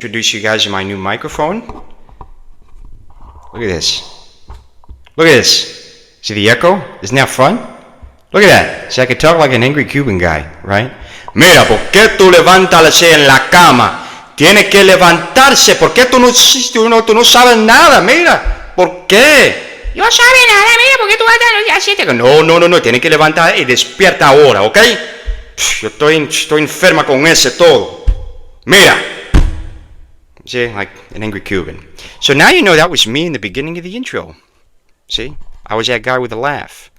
Introduce you guys to my new microphone. Look at this. Look at this. See the echo? Isn't that fun? Look at that. See, I could talk like an angry Cuban guy, right? Mira, ¿por qué tú levantas en la cama? Tienes que levantarse. ¿Por qué tú no sabes nada? Mira, ¿por qué? Yo sabe nada, mira, ¿por qué tú vas a así? No, tienes que levantar y despierta ahora, ¿ok? Yo estoy enferma con ese todo. Mira. See, like an angry Cuban. So now you know that was me in the beginning of the intro. See? I was that guy with a laugh.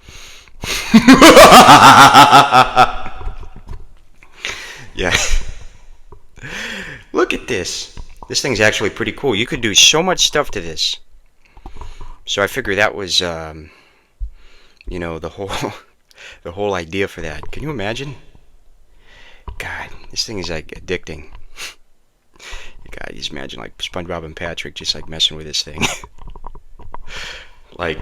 Yeah. Look at this. This thing's actually pretty cool. You could do so much stuff to this. So I figured that was, the whole idea for that. Can you imagine? God, this thing is like addicting. God, you just imagine like SpongeBob and Patrick just like messing with this thing. Like,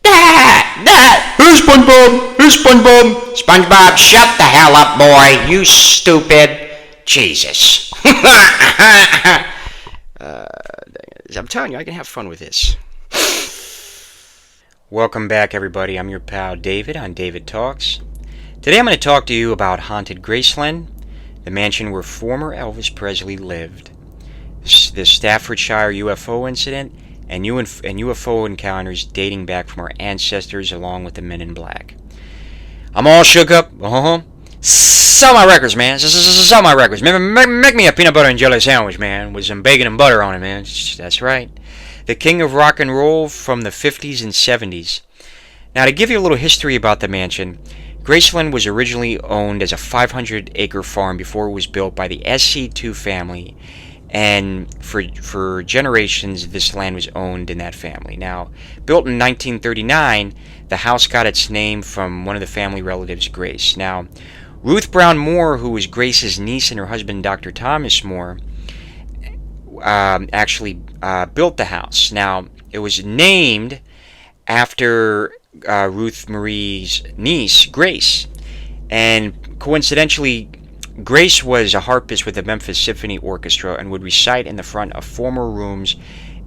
Dad! Who's SpongeBob? Who's SpongeBob? SpongeBob, shut the hell up, boy. You stupid. Jesus. I'm telling you, I can have fun with this. Welcome back, everybody. I'm your pal David on David Talks. Today I'm going to talk to you about Haunted Graceland, the mansion where former Elvis Presley lived, the Staffordshire UFO incident, and UFO encounters dating back from our ancestors along with the Men in Black. I'm all shook up. Sell my records, man. Sell my records. Make me a peanut butter and jelly sandwich, man, with some bacon and butter on it, man. That's right. The king of rock and roll from the 50s and 70s. Now, to give you a little history about the mansion, Graceland was originally owned as a 500-acre farm before it was built by the SC2 family, and for generations this land was owned in that family. Now, built in 1939, the house got its name from one of the family relatives, Grace. Now, Ruth Brown Moore, who was Grace's niece, and her husband, Dr. Thomas Moore, actually built the house. Now, it was named after Ruth Marie's niece, Grace. And coincidentally, Grace was a harpist with the Memphis Symphony Orchestra and would recite in the front of former rooms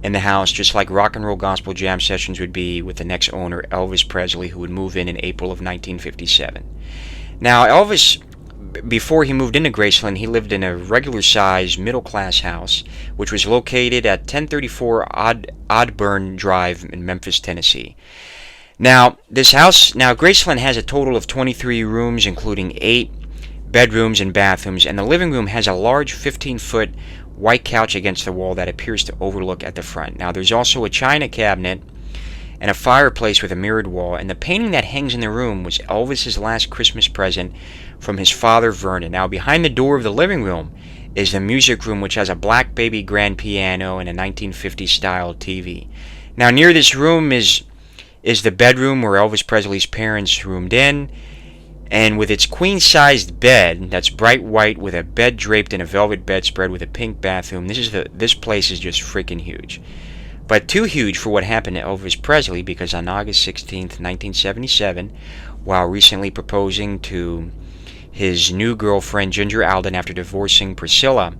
in the house, just like rock and roll gospel jam sessions would be with the next owner, Elvis Presley, who would move in April of 1957. Now, Elvis, before he moved into Graceland, he lived in a regular-sized middle-class house, which was located at 1034 Oddburn Drive in Memphis, Tennessee. Now, Graceland has a total of 23 rooms, including 8 bedrooms and bathrooms, and the living room has a large 15-foot white couch against the wall that appears to overlook at the front. Now, there's also a china cabinet and a fireplace with a mirrored wall, and the painting that hangs in the room was Elvis's last Christmas present from his father, Vernon. Now, behind the door of the living room is the music room, which has a black baby grand piano and a 1950s-style TV. Now, near this room is the bedroom where Elvis Presley's parents roomed in, and with its queen-sized bed that's bright white with a bed draped in a velvet bedspread with a pink bathroom. This place is just freaking huge. But too huge for what happened to Elvis Presley, because on August 16th, 1977, while recently proposing to his new girlfriend Ginger Alden after divorcing Priscilla,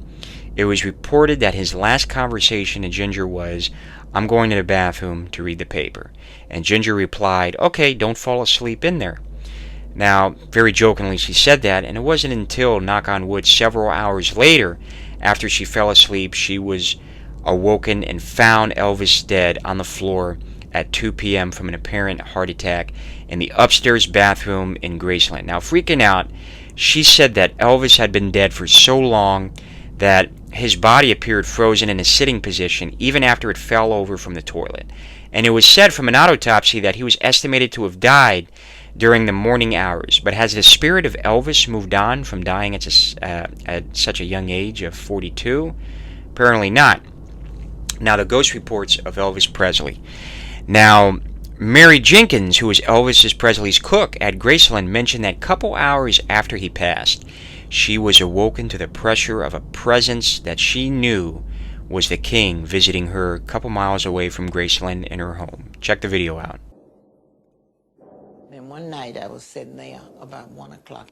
it was reported that his last conversation to Ginger was, "I'm going to the bathroom to read the paper." And Ginger replied, "Okay, don't fall asleep in there." Now, very jokingly she said that, and it wasn't until, knock on wood, several hours later, after she fell asleep, she was awoken and found Elvis dead on the floor at 2 p.m. from an apparent heart attack in the upstairs bathroom in Graceland. Now, freaking out, she said that Elvis had been dead for so long that his body appeared frozen in a sitting position even after it fell over from the toilet. And it was said from an autopsy that he was estimated to have died during the morning hours. But has the spirit of Elvis moved on from dying at such a young age of 42? Apparently not. Now, the ghost reports of Elvis Presley. Now, Mary Jenkins, who was Elvis Presley's cook at Graceland, mentioned that a couple hours after he passed, she was awoken to the pressure of a presence that she knew was the king visiting her a couple miles away from Graceland in her home. Check the video out. Then one night I was sitting there about 1 o'clock,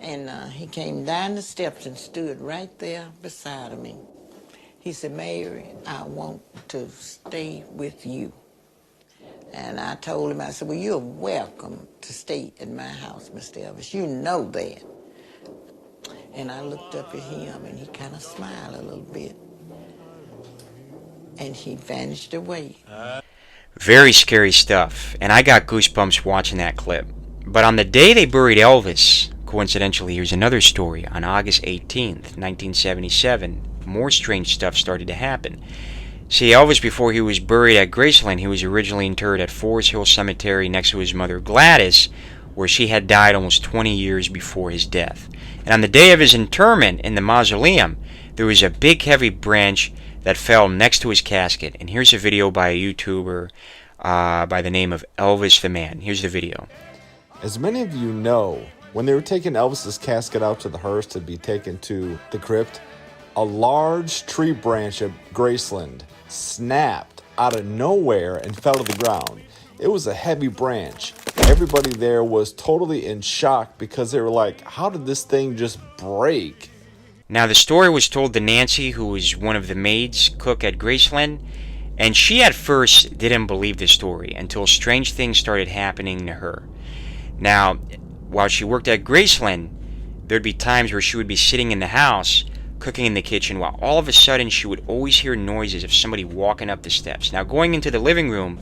And he came down the steps and stood right there beside of me. He said, Mary, I want to stay with you. And I told him, I said, well, you're welcome to stay at my house, Mr. Elvis. You know that. And I looked up at him, and he kind of smiled a little bit. And he vanished away. Very scary stuff, and I got goosebumps watching that clip. But on the day they buried Elvis, coincidentally, here's another story. On August 18th, 1977, more strange stuff started to happen. See, Elvis, before he was buried at Graceland, he was originally interred at Forest Hill Cemetery next to his mother Gladys, where she had died almost 20 years before his death. And on the day of his interment in the mausoleum, there was a big heavy branch that fell next to his casket. And here's a video by a YouTuber by the name of Elvis the Man. Here's the video. As many of you know, when they were taking Elvis's casket out to the hearse to be taken to the crypt, a large tree branch at Graceland snapped out of nowhere and fell to the ground. It was a heavy branch. Everybody there was totally in shock because they were like, how did this thing just break? Now, the story was told to Nancy, who was one of the maids, cook at Graceland, and she at first didn't believe the story until strange things started happening to her. Now, while she worked at Graceland, there'd be times where she would be sitting in the house, cooking in the kitchen, while all of a sudden she would always hear noises of somebody walking up the steps. Now, going into the living room,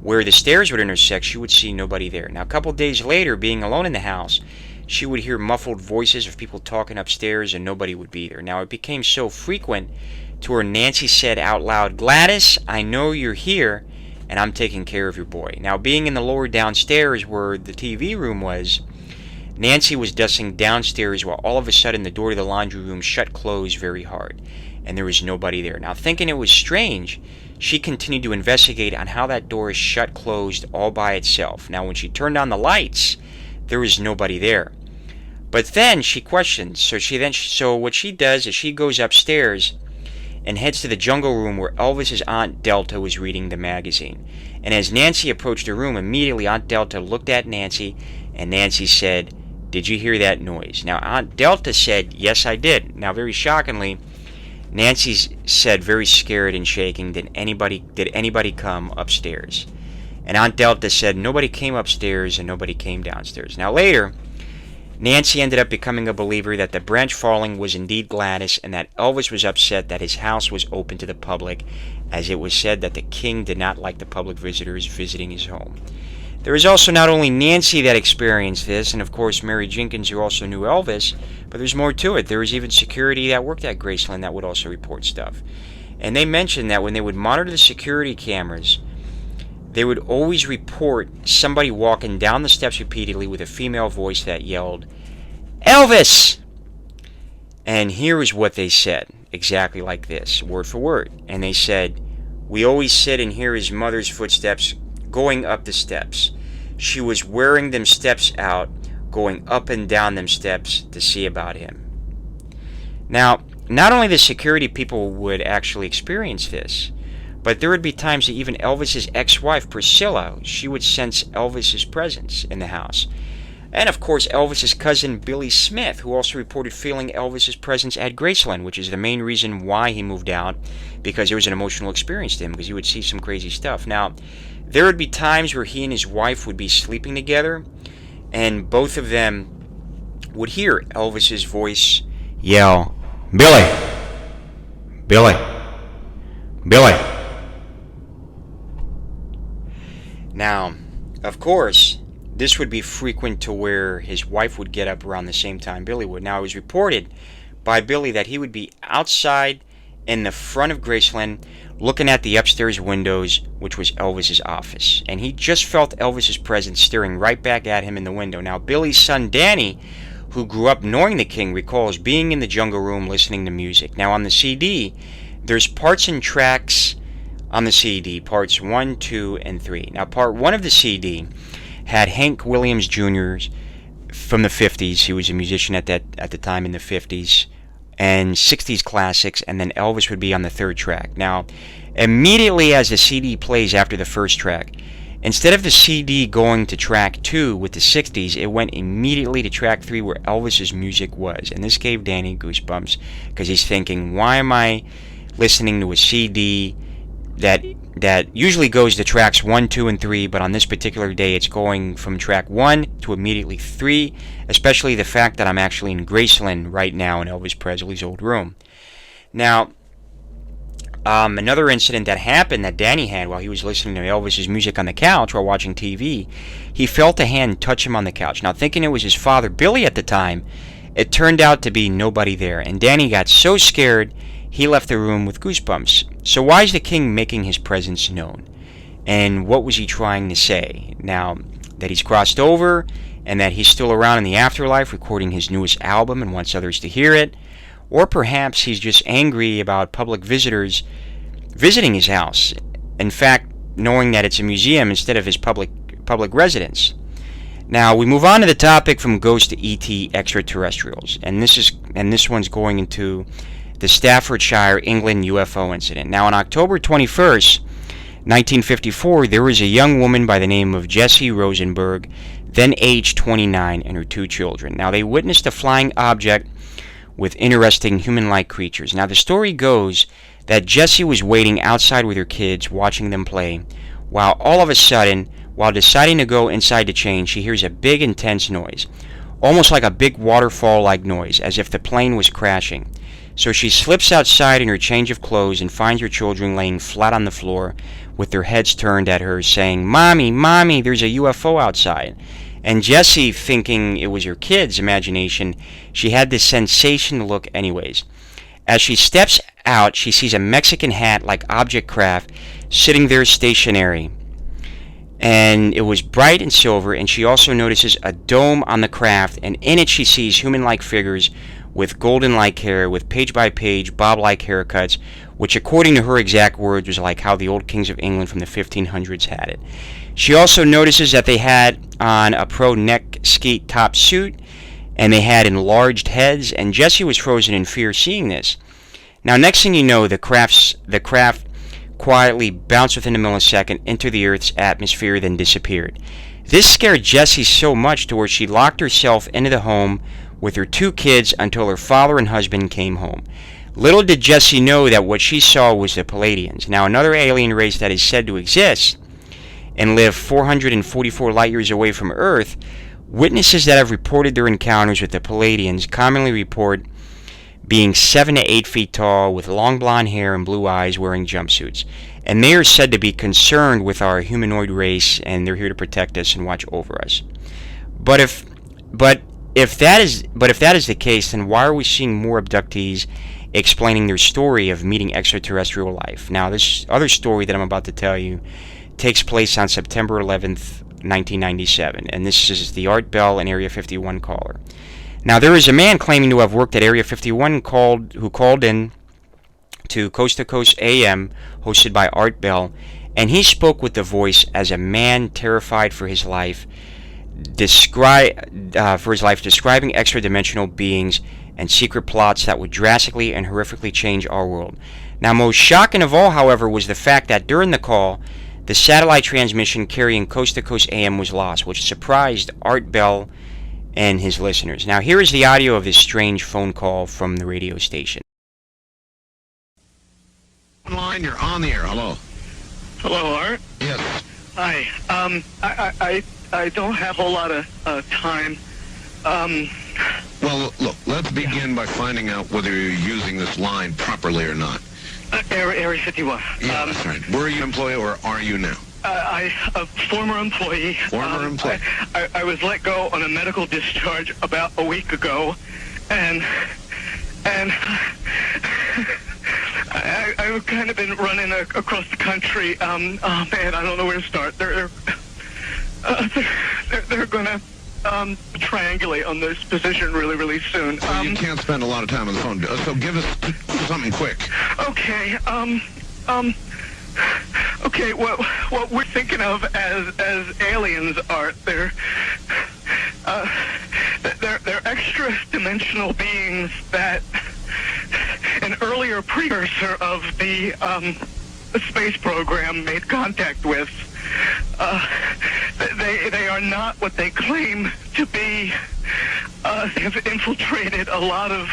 where the stairs would intersect, she would see nobody there. Now, a couple days later, being alone in the house, she would hear muffled voices of people talking upstairs and nobody would be there. Now, it became so frequent to where Nancy said out loud, Gladys, I know you're here and I'm taking care of your boy. Now, being in the lower downstairs where the TV room was, Nancy was dusting downstairs while all of a sudden the door to the laundry room shut closed very hard and there was nobody there. Now, thinking it was strange, she continued to investigate on how that door is shut closed all by itself. Now, when she turned on the lights, there was nobody there. But then she questions. So what she does is she goes upstairs and heads to the jungle room where Elvis's Aunt Delta was reading the magazine. And as Nancy approached the room, immediately Aunt Delta looked at Nancy, and Nancy said, did you hear that noise? Now, Aunt Delta said, yes, I did. Now, very shockingly, Nancy said, very scared and shaking, did anybody come upstairs? And Aunt Delta said, nobody came upstairs and nobody came downstairs. Now, later, Nancy ended up becoming a believer that the branch falling was indeed Gladys and that Elvis was upset that his house was open to the public, as it was said that the king did not like the public visitors visiting his home. There was also not only Nancy that experienced this, and of course Mary Jenkins, who also knew Elvis, but there's more to it. There was even security that worked at Graceland that would also report stuff. And they mentioned that when they would monitor the security cameras, they would always report somebody walking down the steps repeatedly with a female voice that yelled, Elvis! And here is what they said, exactly like this, word for word. And they said, we always sit and hear his mother's footsteps going up the steps. She was wearing them steps out, going up and down them steps to see about him. Now, not only the security people would actually experience this, but there would be times that even Elvis's ex-wife, Priscilla, she would sense Elvis's presence in the house. And of course, Elvis's cousin, Billy Smith, who also reported feeling Elvis's presence at Graceland, which is the main reason why he moved out, because it was an emotional experience to him, because he would see some crazy stuff. Now, there would be times where he and his wife would be sleeping together, and both of them would hear Elvis's voice yell, Billy! Billy! Billy! Now, of course, this would be frequent to where his wife would get up around the same time Billy would. Now, it was reported by Billy that he would be outside in the front of Graceland looking at the upstairs windows, which was Elvis's office. And he just felt Elvis's presence staring right back at him in the window. Now, Billy's son, Danny, who grew up knowing the king, recalls being in the jungle room listening to music. Now, on the CD, there's parts and tracks on the CD, parts 1, 2, and 3. Now, part 1 of the CD had Hank Williams Jr. from the 50s. He was a musician at the time in the 50s, and 60s classics, and then Elvis would be on the third track. Now, immediately as the CD plays after the first track, Instead of the CD going to track 2 with the 60s, it went immediately to track 3 where Elvis's music was. And this gave Danny goosebumps because he's thinking, why am I listening to a CD that usually goes to tracks 1, 2, and 3, but on this particular day it's going from track 1 to immediately 3, especially the fact that I'm actually in Graceland right now in Elvis Presley's old room. Now, another incident that happened that Danny had while he was listening to Elvis's music on the couch while watching TV, he felt a hand touch him on the couch. Now, thinking it was his father, Billy, at the time, it turned out to be nobody there, and Danny got so scared he left the room with goosebumps. So why is the king making his presence known? And what was he trying to say? Now, that he's crossed over and that he's still around in the afterlife recording his newest album and wants others to hear it? Or perhaps he's just angry about public visitors visiting his house. In fact, knowing that it's a museum instead of his public residence. Now, we move on to the topic from ghosts to ET extraterrestrials. And this one's going into the Staffordshire, England UFO incident. Now, on October 21st, 1954, there was a young woman by the name of Jessie Rosenberg, then aged 29, and her 2 children. Now, they witnessed a flying object with interesting human-like creatures. Now, the story goes that Jessie was waiting outside with her kids, watching them play, while all of a sudden, while deciding to go inside to change, she hears a big, intense noise, almost like a big waterfall-like noise, as if the plane was crashing. So she slips outside in her change of clothes and finds her children laying flat on the floor with their heads turned at her, saying, "Mommy, Mommy, there's a UFO outside." And Jessie, thinking it was her kid's imagination, she had this sensation to look anyways. As she steps out, she sees a Mexican hat-like object craft sitting there stationary. And it was bright and silver, and she also notices a dome on the craft, and in it she sees human-like figures with golden-like hair, with page-by-page, bob-like haircuts, which according to her exact words was like how the old kings of England from the 1500s had it. She also notices that they had on a pro-neck skeet top suit, and they had enlarged heads, and Jessie was frozen in fear seeing this. Now, next thing you know, the craft quietly bounced within a millisecond into the Earth's atmosphere, then disappeared. This scared Jessie so much to where she locked herself into the home with her 2 kids until her father and husband came home. Little did Jessie know that what she saw was the Palladians. Now, another alien race that is said to exist and live 444 light years away from Earth, witnesses that have reported their encounters with the Palladians commonly report being 7 to 8 feet tall, with long blonde hair and blue eyes, wearing jumpsuits. And they are said to be concerned with our humanoid race, and they're here to protect us and watch over us. But if that is the case, then why are we seeing more abductees explaining their story of meeting extraterrestrial life? Now, this other story that I'm about to tell you takes place on September 11th, 1997, and this is the Art Bell and Area 51 caller. Now, there is a man claiming to have worked at Area 51 who called in to Coast to Coast AM, hosted by Art Bell, and he spoke with the voice as a man terrified for his life, describing extra-dimensional beings and secret plots that would drastically and horrifically change our world. Now, most shocking of all, however, was the fact that during the call, the satellite transmission carrying Coast to Coast AM was lost, which surprised Art Bell and his listeners. Now, here is the audio of this strange phone call from the radio station. Line, you're on the air. Hello. Hello, Art. Yes. Hi. I don't have a whole lot of time. Well, look, let's begin by finding out whether you're using this line properly or not. Area 51. Yeah, that's right. Were you an employee or are you now? A former employee. Former employee. I was let go on a medical discharge about a week ago, and I've kind of been running across the country. Oh man, I don't know where to start. They're gonna triangulate on this position really soon. Well, you can't spend a lot of time on the phone, so give us something quick. Okay. Okay. What we're thinking of as aliens are they're extra-dimensional beings that an earlier precursor of the space program made contact with. they are not what they claim to be. They have infiltrated a lot of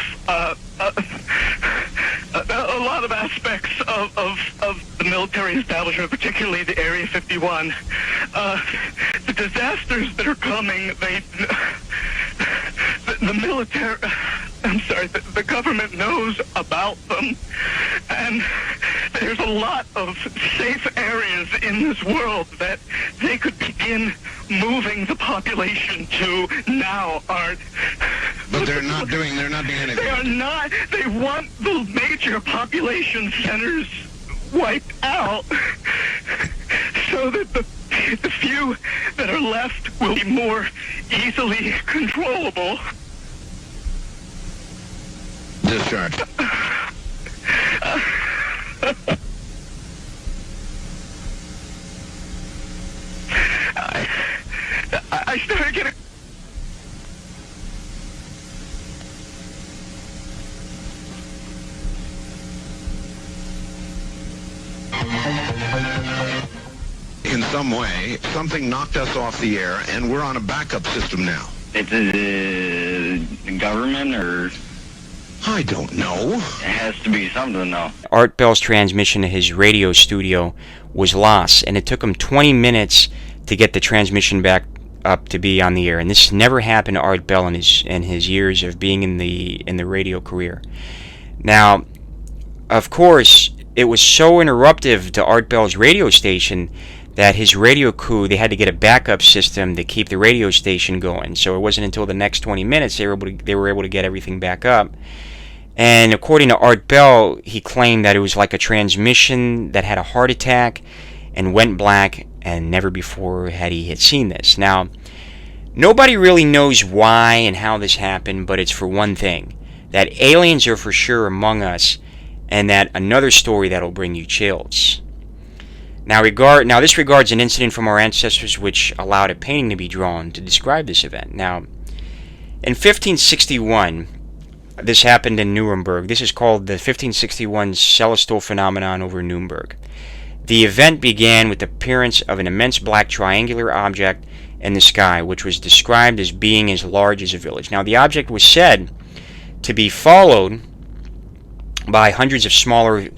aspects of the military establishment, particularly the Area 51. The disasters that are coming, the military, I'm sorry, the government knows about them, and there's a lot of safe areas in this world that they could begin moving the population to now, Art. But they're not doing anything. They are not. They want the major population centers wiped out so that the few that are left will be more easily controllable. Discharge. I started getting... In some way, something knocked us off the air, and we're on a backup system now. It's the government, or I don't know. it has to be something, though. Art Bell's transmission to his radio studio was lost, and it took him 20 minutes to get the transmission back up to be on the air. And this never happened to Art Bell in his years of being in the radio career. Now, of course, it was so interruptive to Art Bell's radio station that his radio crew, they had to get a backup system to keep the radio station going. So it wasn't until the next 20 minutes they were able to get everything back up. And according to Art Bell, he claimed that it was like a transmission that had a heart attack and went black, and never before had he seen this. Now, nobody really knows why and how this happened, but it's for one thing, that aliens are for sure among us, and that another story that'll bring you chills. Now this regards an incident from our ancestors which allowed a painting to be drawn to describe this event. Now, in 1561, this happened in Nuremberg. This is called the 1561 celestial phenomenon over Nuremberg. The event began with the appearance of an immense black triangular object in the sky, which was described as being as large as a village. Now, the object was said to be followed by hundreds of smaller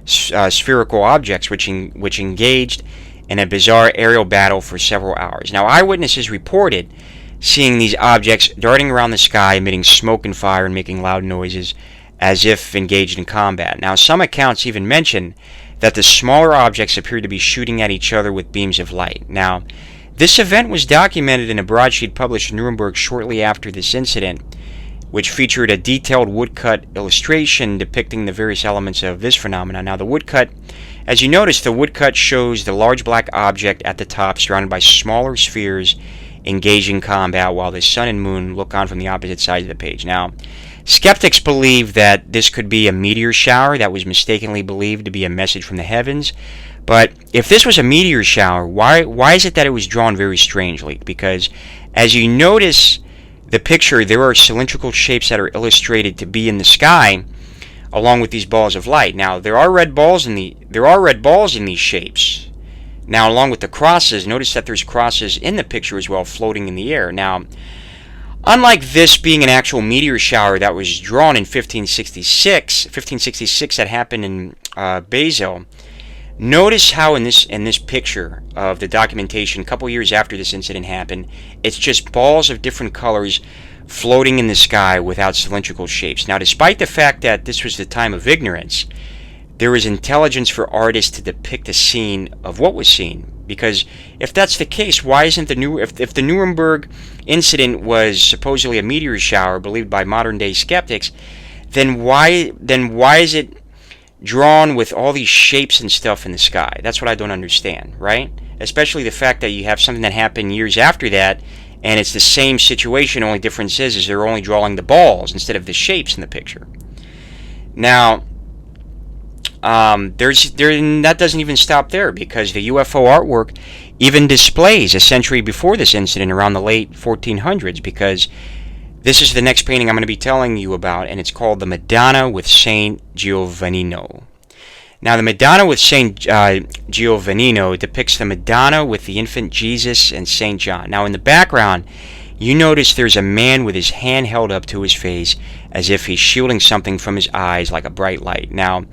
spherical objects which engaged in a bizarre aerial battle for several hours. Now, eyewitnesses reported seeing these objects darting around the sky, emitting smoke and fire and making loud noises as if engaged in combat. Now, some accounts even mention that the smaller objects appeared to be shooting at each other with beams of light. Now, this event was documented in a broadsheet published in Nuremberg shortly after this incident, which featured a detailed woodcut illustration depicting the various elements of this phenomenon. Now, the woodcut, as you notice, the woodcut shows the large black object at the top surrounded by smaller spheres engaging combat, while the sun and moon look on from the opposite sides of the page. Now, skeptics believe that this could be a meteor shower that was mistakenly believed to be a message from the heavens. But if this was a meteor shower, why is it that it was drawn very strangely? Because as you notice the picture, there are cylindrical shapes that are illustrated to be in the sky, along with these balls of light. Now, there are red balls in these shapes. Now, along with the crosses, notice that there's crosses in the picture as well, floating in the air. Now, unlike this being an actual meteor shower that was drawn in 1566 that happened in Basel, notice how in this picture of the documentation, a couple years after this incident happened, it's just balls of different colors floating in the sky without cylindrical shapes. Now, despite the fact that this was the time of ignorance, there was intelligence for artists to depict a scene of what was seen. Because if that's the case, why isn't if the Nuremberg incident was supposedly a meteor shower believed by modern day skeptics, then why is it drawn with all these shapes and stuff in the sky? That's what I don't understand, right? Especially the fact that you have something that happened years after that, and it's the same situation. Only difference is they're only drawing the balls instead of the shapes in the picture. Now, that doesn't even stop there, because the UFO artwork even displays a century before this incident, around the late 1400s, because this is the next painting I'm going to be telling you about, and it's called the Madonna with Saint Giovannino. Now, the Madonna with Saint Giovannino depicts the Madonna with the infant Jesus and Saint John. Now, in the background, you notice there's a man with his hand held up to his face as if he's shielding something from his eyes like a bright light. Now,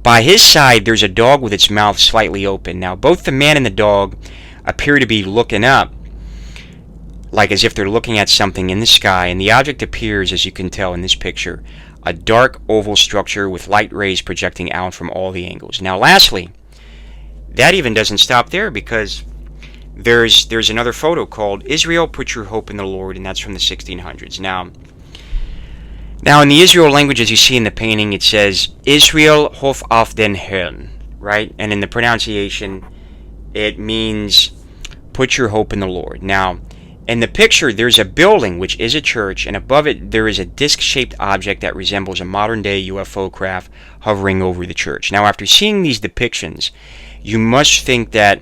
by his side, there's a dog with its mouth slightly open. Now, both the man and the dog appear to be looking up, like as if they're looking at something in the sky, and the object appears, as you can tell in this picture, a dark oval structure with light rays projecting out from all the angles. Now, lastly, that even doesn't stop there, because there's another photo called Israel, Put Your Hope in the Lord, and that's from the 1600s. Now, in the Israel language, as you see in the painting, it says Israel hof auf den Herrn, right? And in the pronunciation, it means put your hope in the Lord. Now, in the picture, there's a building, which is a church, and above it, there is a disc-shaped object that resembles a modern-day UFO craft hovering over the church. Now, after seeing these depictions, you must think that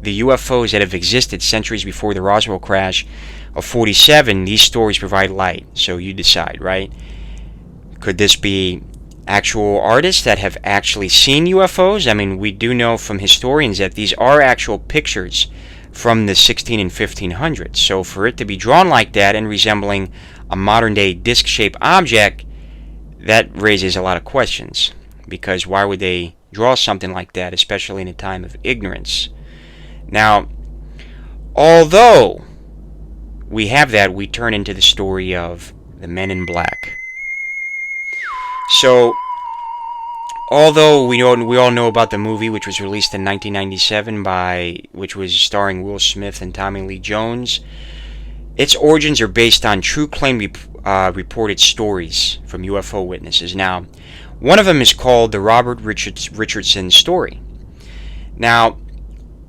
the UFOs that have existed centuries before the Roswell crash of 47, these stories provide light. So you decide, right? Could this be actual artists that have actually seen UFOs? I mean, we do know from historians that these are actual pictures from the 16 and 1500s. So for it to be drawn like that and resembling a modern-day disc-shaped object, that raises a lot of questions. Because why would they draw something like that, especially in a time of ignorance? Now, although we have that, we turn into the story of the Men in Black. So, although we all know about the movie, which was released in 1997 which was starring Will Smith and Tommy Lee Jones, its origins are based on true claim reported stories from UFO witnesses. Now, one of them is called the Robert Richardson story. Now,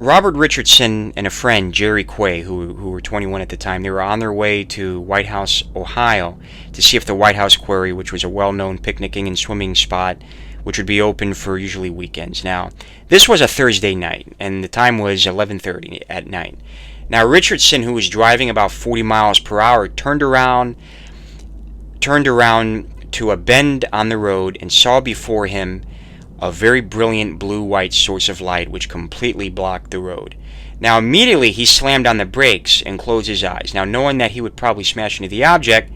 Robert Richardson and a friend, Jerry Quay, who were 21 at the time, they were on their way to White House, Ohio, to see if the White House Quarry, which was a well-known picnicking and swimming spot, which would be open for usually weekends. Now, this was a Thursday night, and the time was 11:30 at night. Now, Richardson, who was driving about 40 miles per hour, turned around to a bend on the road and saw before him a very brilliant blue-white source of light which completely blocked the road. Now, immediately he slammed on the brakes and closed his eyes. Now, knowing that he would probably smash into the object,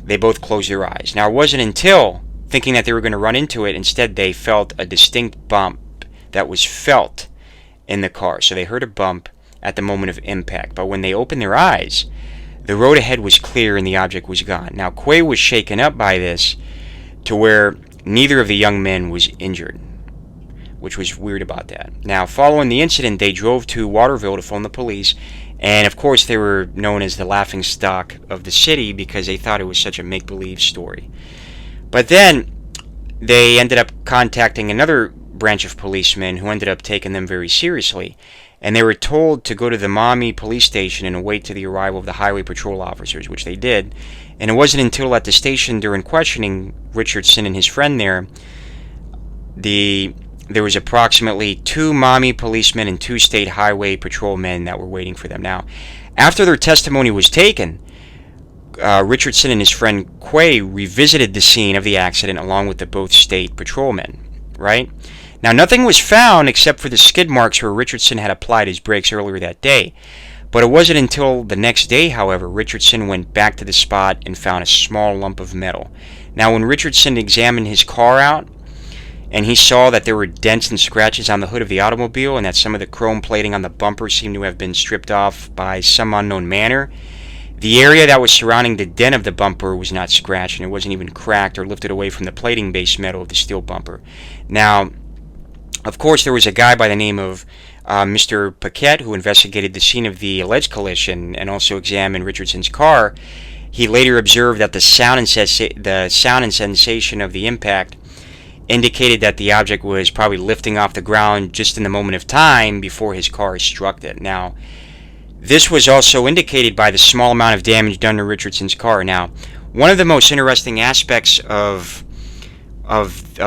they both closed their eyes. Now, it wasn't until, thinking that they were going to run into it, instead they felt a distinct bump that was felt in the car. So they heard a bump at the moment of impact. But when they opened their eyes, the road ahead was clear and the object was gone. Now, Quay was shaken up by this to where neither of the young men was injured, which was weird about that. Now, following the incident, they drove to Waterville to phone the police, and of course they were known as the laughing stock of the city because they thought it was such a make-believe story. But then they ended up contacting another branch of policemen who ended up taking them very seriously, and they were told to go to the Maumee police station and await to the arrival of the highway patrol officers, which they did. And it wasn't until at the station during questioning Richardson and his friend there was approximately 2 Maumee policemen and 2 state highway patrolmen that were waiting for them. Now, after their testimony was taken, Richardson and his friend Quay revisited the scene of the accident along with the both state patrolmen, right? Now, nothing was found except for the skid marks where Richardson had applied his brakes earlier that day. But it wasn't until the next day, however, Richardson went back to the spot and found a small lump of metal. Now, when Richardson examined his car out, and he saw that there were dents and scratches on the hood of the automobile and that some of the chrome plating on the bumper seemed to have been stripped off by some unknown manner, the area that was surrounding the dent of the bumper was not scratched, and it wasn't even cracked or lifted away from the plating-based metal of the steel bumper. Now, of course, there was a guy by the name of Mr. Paquette, who investigated the scene of the alleged collision and also examined Richardson's car. He later observed that the sound and sensation of the impact indicated that the object was probably lifting off the ground just in the moment of time before his car struck it. Now, this was also indicated by the small amount of damage done to Richardson's car. Now, one of the most interesting aspects of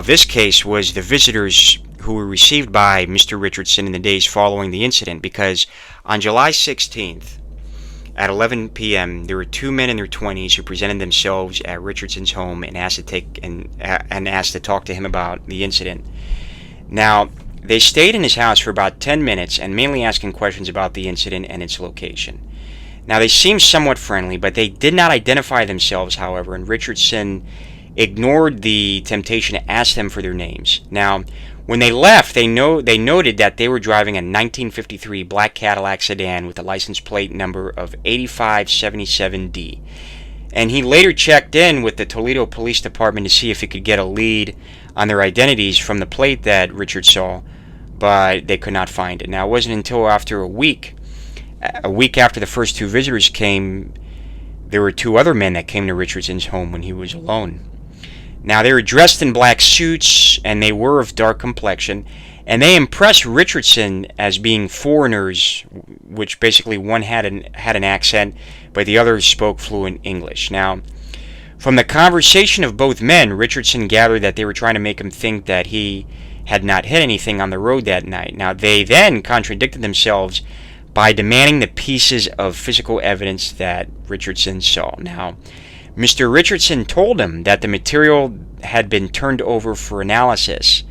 this case was the visitors who were received by Mr. Richardson in the days following the incident, because on July 16th at 11 p.m. there were 2 men in their 20s who presented themselves at Richardson's home and asked to talk to him about the incident. Now, they stayed in his house for about 10 minutes and mainly asking questions about the incident and its location. Now, they seemed somewhat friendly, but they did not identify themselves, however, and Richardson ignored the temptation to ask them for their names. Now, when they left, they noted that they were driving a 1953 black Cadillac sedan with a license plate number of 8577D. And he later checked in with the Toledo Police Department to see if he could get a lead on their identities from the plate that Richard saw, but they could not find it. Now, it wasn't until after a week after the first two visitors came, there were two other men that came to Richardson's home when he was alone. Now, they were dressed in black suits, and they were of dark complexion, and they impressed Richardson as being foreigners, which basically one had an accent, but the other spoke fluent English. Now, from the conversation of both men, Richardson gathered that they were trying to make him think that he had not hit anything on the road that night. Now, they then contradicted themselves by demanding the pieces of physical evidence that Richardson saw. Now, Mr. Richardson told him that the material had been turned over for analysis,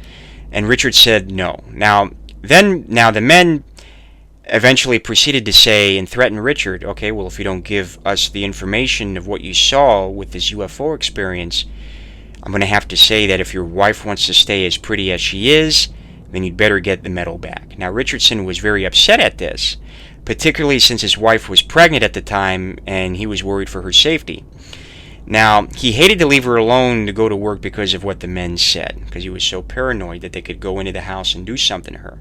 and Richard said no. Now the men eventually proceeded to say and threaten Richard, okay, well, if you don't give us the information of what you saw with this UFO experience, I'm going to have to say that if your wife wants to stay as pretty as she is, then you'd better get the medal back. Now, Richardson was very upset at this, particularly since his wife was pregnant at the time and he was worried for her safety. Now, he hated to leave her alone to go to work because of what the men said, because he was so paranoid that they could go into the house and do something to her.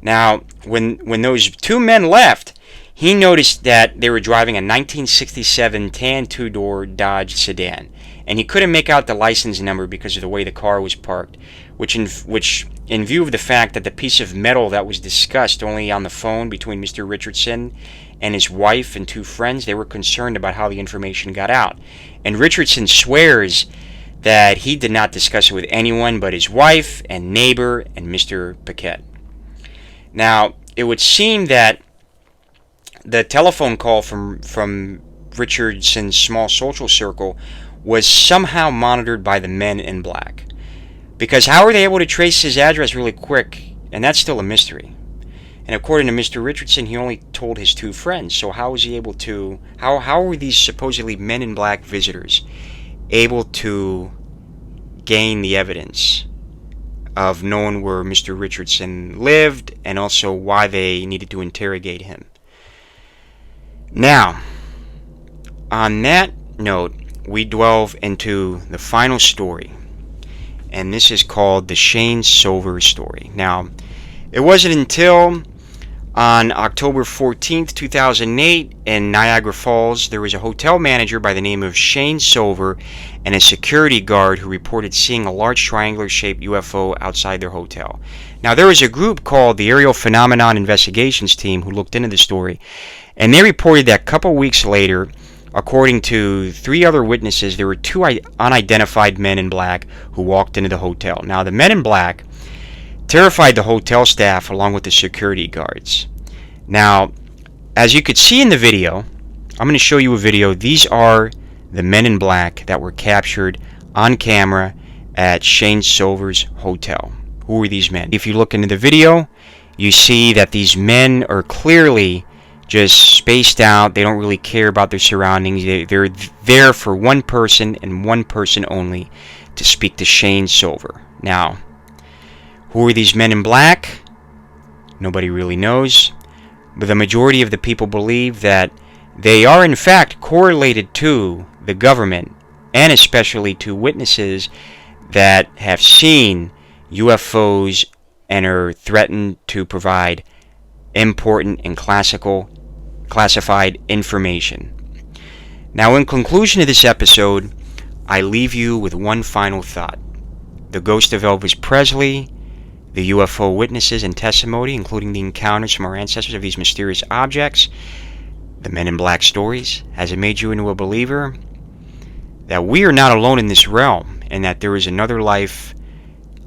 Now, when those two men left, he noticed that they were driving a 1967 tan two-door Dodge sedan, and he couldn't make out the license number because of the way the car was parked, which in view of the fact that the piece of metal that was discussed only on the phone between Mr. Richardson and his wife and two friends, they were concerned about how the information got out. And Richardson swears that he did not discuss it with anyone but his wife and neighbor and Mr. Paquette. Now, it would seem that the telephone call from Richardson's small social circle was somehow monitored by the men in black. Because how were they able to trace his address really quick? And that's still a mystery. And according to Mr. Richardson, he only told his two friends. So how was he able to... How were these supposedly men in black visitors able to gain the evidence of knowing where Mr. Richardson lived and also why they needed to interrogate him? Now, on that note, we delve into the final story. And this is called the Shane Silver story. Now, it wasn't until on October 14th, 2008 in Niagara Falls, there was a hotel manager by the name of Shane Silver and a security guard who reported seeing a large triangular-shaped UFO outside their hotel. Now, there was a group called the Aerial Phenomenon Investigations Team who looked into the story, and they reported that a couple weeks later, according to three other witnesses, there were two unidentified men in black who walked into the hotel. Now, the men in black terrified the hotel staff along with the security guards. Now, as you could see in the video, I'm going to show you a video. These are the men in black that were captured on camera at Shane Silver's hotel. Who are these men? If you look into the video, you see that these men are clearly just spaced out. They don't really care about their surroundings. They're there for one person and one person only, to speak to Shane Silver. Now, who are these men in black? Nobody really knows, but the majority of the people believe that they are in fact correlated to the government, and especially to witnesses that have seen UFOs and are threatened to provide important and classified information. Now, in conclusion of this episode, I leave you with one final thought. The ghost of Elvis Presley, the UFO witnesses and testimony, including the encounters from our ancestors of these mysterious objects, the Men in Black stories, has it made you into a believer that we are not alone in this realm, and that there is another life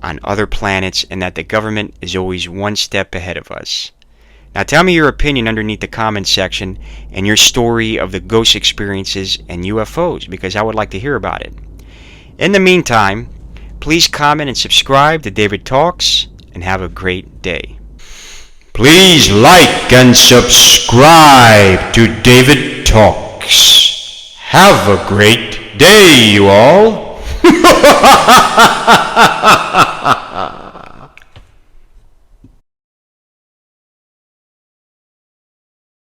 on other planets, and that the government is always one step ahead of us? Now, tell me your opinion underneath the comments section and your story of the ghost experiences and UFOs, because I would like to hear about it. In the meantime, Please comment and subscribe to David Talks, and have a great day. Please like and subscribe to David Talks. Have a great day, you all.